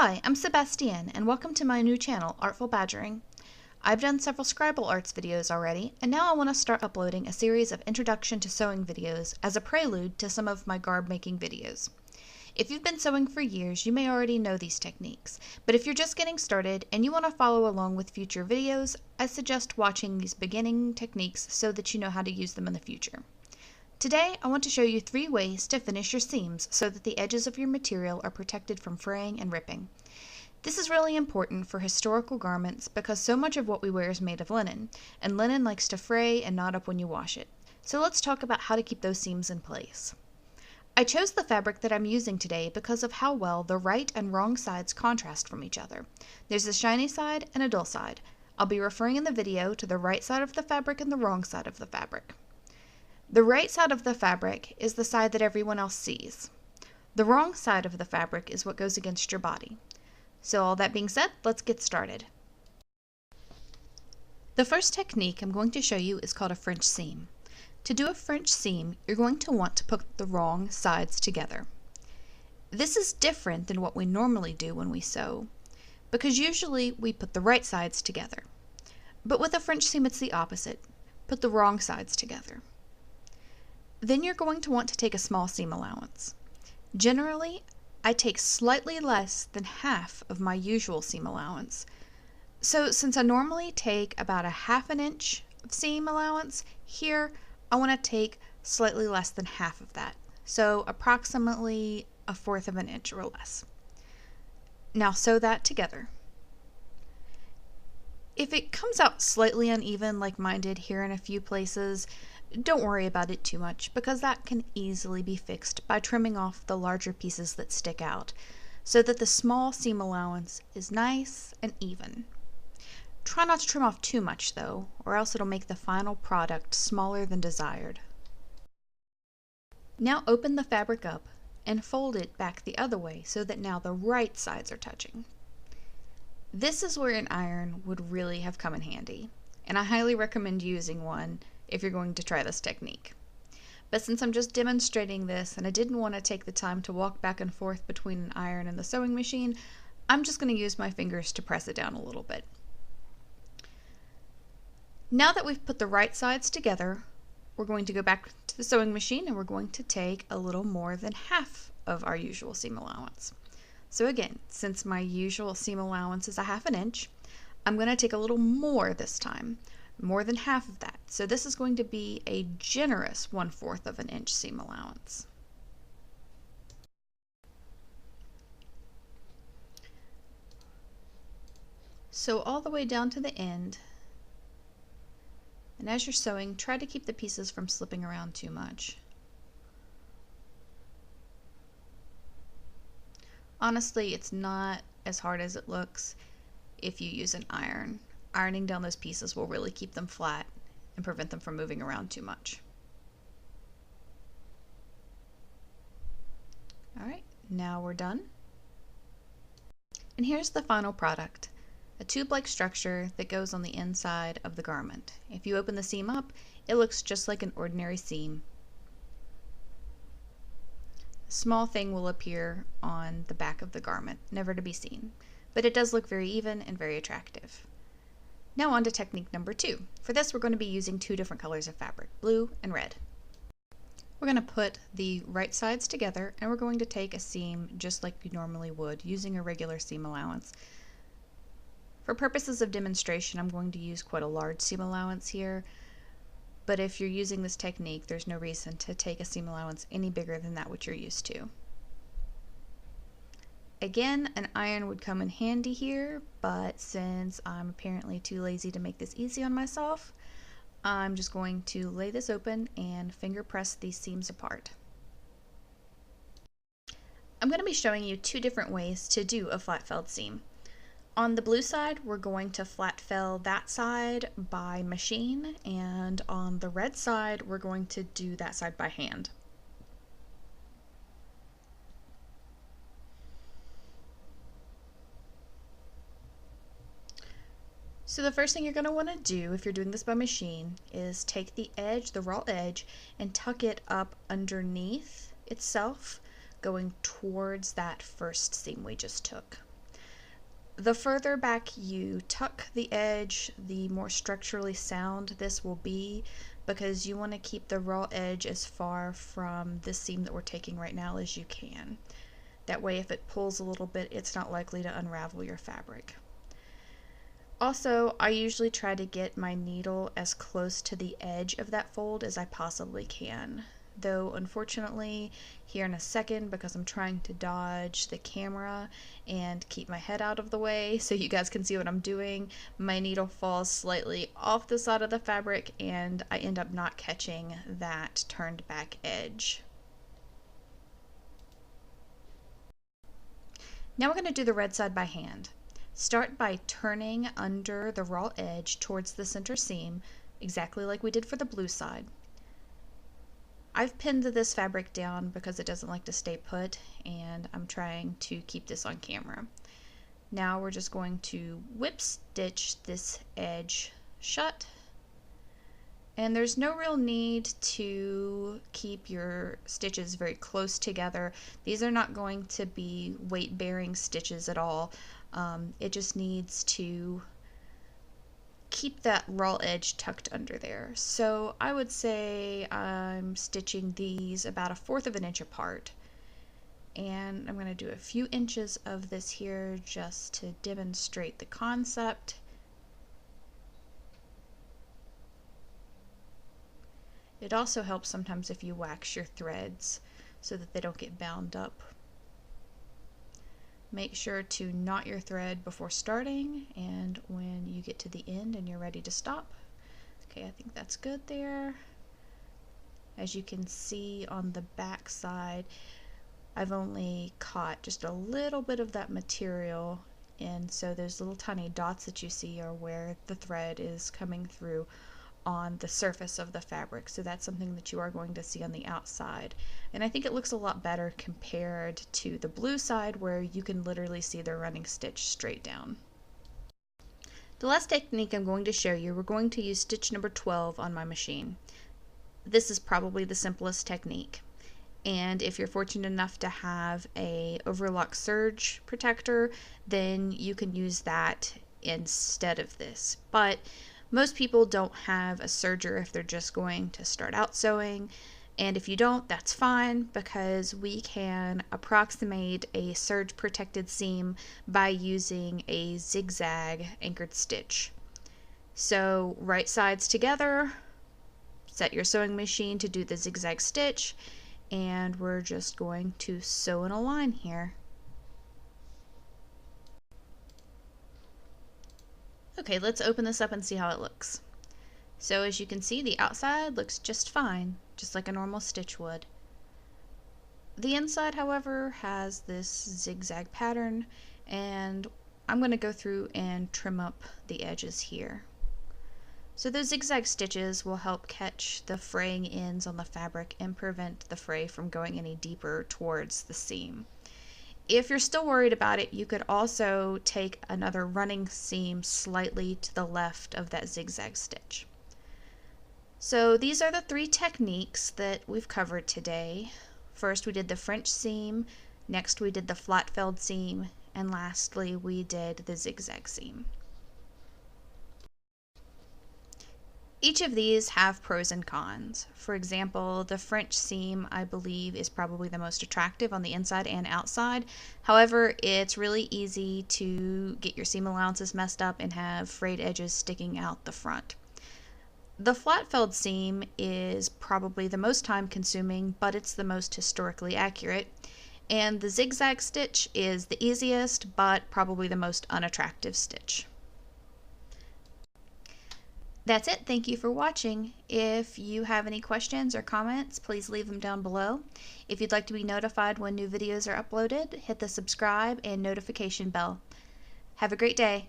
Hi, I'm Sebastianne, and welcome to my new channel, Artful Badgering. I've done several Scribble Arts videos already, and now I want to start uploading a series of introduction to sewing videos as a prelude to some of my garb making videos. If you've been sewing for years, you may already know these techniques, but if you're just getting started and you want to follow along with future videos, I suggest watching these beginning techniques so that you know how to use them in the future. Today, I want to show you 3 ways to finish your seams so that the edges of your material are protected from fraying and ripping. This is really important for historical garments because so much of what we wear is made of linen, and linen likes to fray and knot up when you wash it. So let's talk about how to keep those seams in place. I chose the fabric that I'm using today because of how well the right and wrong sides contrast from each other. There's a shiny side and a dull side. I'll be referring in the video to the right side of the fabric and the wrong side of the fabric. The right side of the fabric is the side that everyone else sees. The wrong side of the fabric is what goes against your body. So all that being said, let's get started. The first technique I'm going to show you is called a French seam. To do a French seam, you're going to want to put the wrong sides together. This is different than what we normally do when we sew, because usually we put the right sides together. But with a French seam, it's the opposite. Put the wrong sides together. Then you're going to want to take a small seam allowance. Generally, I take slightly less than half of my usual seam allowance. So since I normally take about a ½ inch of seam allowance, here I want to take slightly less than half of that. So approximately a 1/4 of an inch or less. Now sew that together. If it comes out slightly uneven like mine did here in a few places, don't worry about it too much because that can easily be fixed by trimming off the larger pieces that stick out so that the small seam allowance is nice and even. Try not to trim off too much though, or else it'll make the final product smaller than desired. Now open the fabric up and fold it back the other way so that now the right sides are touching. This is where an iron would really have come in handy, and I highly recommend using one if you're going to try this technique. But since I'm just demonstrating this and I didn't want to take the time to walk back and forth between an iron and the sewing machine, I'm just going to use my fingers to press it down a little bit. Now that we've put the right sides together, we're going to go back to the sewing machine and we're going to take a little more than half of our usual seam allowance. So again, since my usual seam allowance is a ½ inch, I'm going to take a little more this time. More than half of that. So this is going to be a generous 1/4 of an inch seam allowance. Sew all the way down to the end, and as you're sewing, try to keep the pieces from slipping around too much. Honestly, it's not as hard as it looks if you use an iron. Ironing down those pieces will really keep them flat and prevent them from moving around too much. Alright, now we're done. And here's the final product, a tube-like structure that goes on the inside of the garment. If you open the seam up, it looks just like an ordinary seam. A small thing will appear on the back of the garment, never to be seen, but it does look very even and very attractive. Now on to technique number 2. For this we're going to be using 2 different colors of fabric, blue and red. We're going to put the right sides together and we're going to take a seam just like you normally would using a regular seam allowance. For purposes of demonstration I'm going to use quite a large seam allowance here, but if you're using this technique there's no reason to take a seam allowance any bigger than that which you're used to. Again, an iron would come in handy here, but since I'm apparently too lazy to make this easy on myself, I'm just going to lay this open and finger press these seams apart. I'm going to be showing you 2 different ways to do a flat felled seam. On the blue side, we're going to flat fell that side by machine, and on the red side, we're going to do that side by hand. So the first thing you're going to want to do if you're doing this by machine is take the edge, the raw edge, and tuck it up underneath itself, going towards that first seam we just took. The further back you tuck the edge, the more structurally sound this will be, because you want to keep the raw edge as far from this seam that we're taking right now as you can. That way if it pulls a little bit, it's not likely to unravel your fabric. Also, I usually try to get my needle as close to the edge of that fold as I possibly can. Though unfortunately, here in a second, because I'm trying to dodge the camera and keep my head out of the way so you guys can see what I'm doing, my needle falls slightly off the side of the fabric and I end up not catching that turned back edge. Now we're going to do the red side by hand. Start by turning under the raw edge towards the center seam, exactly like we did for the blue side. I've pinned this fabric down because it doesn't like to stay put, and I'm trying to keep this on camera. Now we're just going to whip stitch this edge shut, and there's no real need to keep your stitches very close together. These are not going to be weight-bearing stitches at all. It just needs to keep that raw edge tucked under there. So I would say I'm stitching these about 1/4 of an inch apart, and I'm going to do a few inches of this here just to demonstrate the concept. It also helps sometimes if you wax your threads so that they don't get bound up. Make sure to knot your thread before starting and when you get to the end and you're ready to stop. Okay, I think that's good there. As you can see on the back side, I've only caught just a little bit of that material, and so those little tiny dots that you see are where the thread is coming through on the surface of the fabric. So that's something that you are going to see on the outside. And I think it looks a lot better compared to the blue side where you can literally see the running stitch straight down. The last technique I'm going to show you, we're going to use stitch number 12 on my machine. This is probably the simplest technique. And if you're fortunate enough to have a overlock serge protector, then you can use that instead of this. But most people don't have a serger if they're just going to start out sewing, and if you don't, that's fine, because we can approximate a serge protected seam by using a zigzag anchored stitch. So right sides together, set your sewing machine to do the zigzag stitch, and we're just going to sew in a line here. Okay, let's open this up and see how it looks. So as you can see, the outside looks just fine, just like a normal stitch would. The inside, however, has this zigzag pattern, and I'm going to go through and trim up the edges here. So those zigzag stitches will help catch the fraying ends on the fabric and prevent the fray from going any deeper towards the seam. If you're still worried about it, you could also take another running seam slightly to the left of that zigzag stitch. So these are the 3 techniques that we've covered today. First we did the French seam, next we did the flat felled seam, and lastly we did the zigzag seam. Each of these have pros and cons. For example, the French seam, I believe, is probably the most attractive on the inside and outside. However, it's really easy to get your seam allowances messed up and have frayed edges sticking out the front. The flat felled seam is probably the most time consuming, but it's the most historically accurate. And the zigzag stitch is the easiest, but probably the most unattractive stitch. That's it. Thank you for watching. If you have any questions or comments, please leave them down below. If you'd like to be notified when new videos are uploaded, hit the subscribe and notification bell. Have a great day.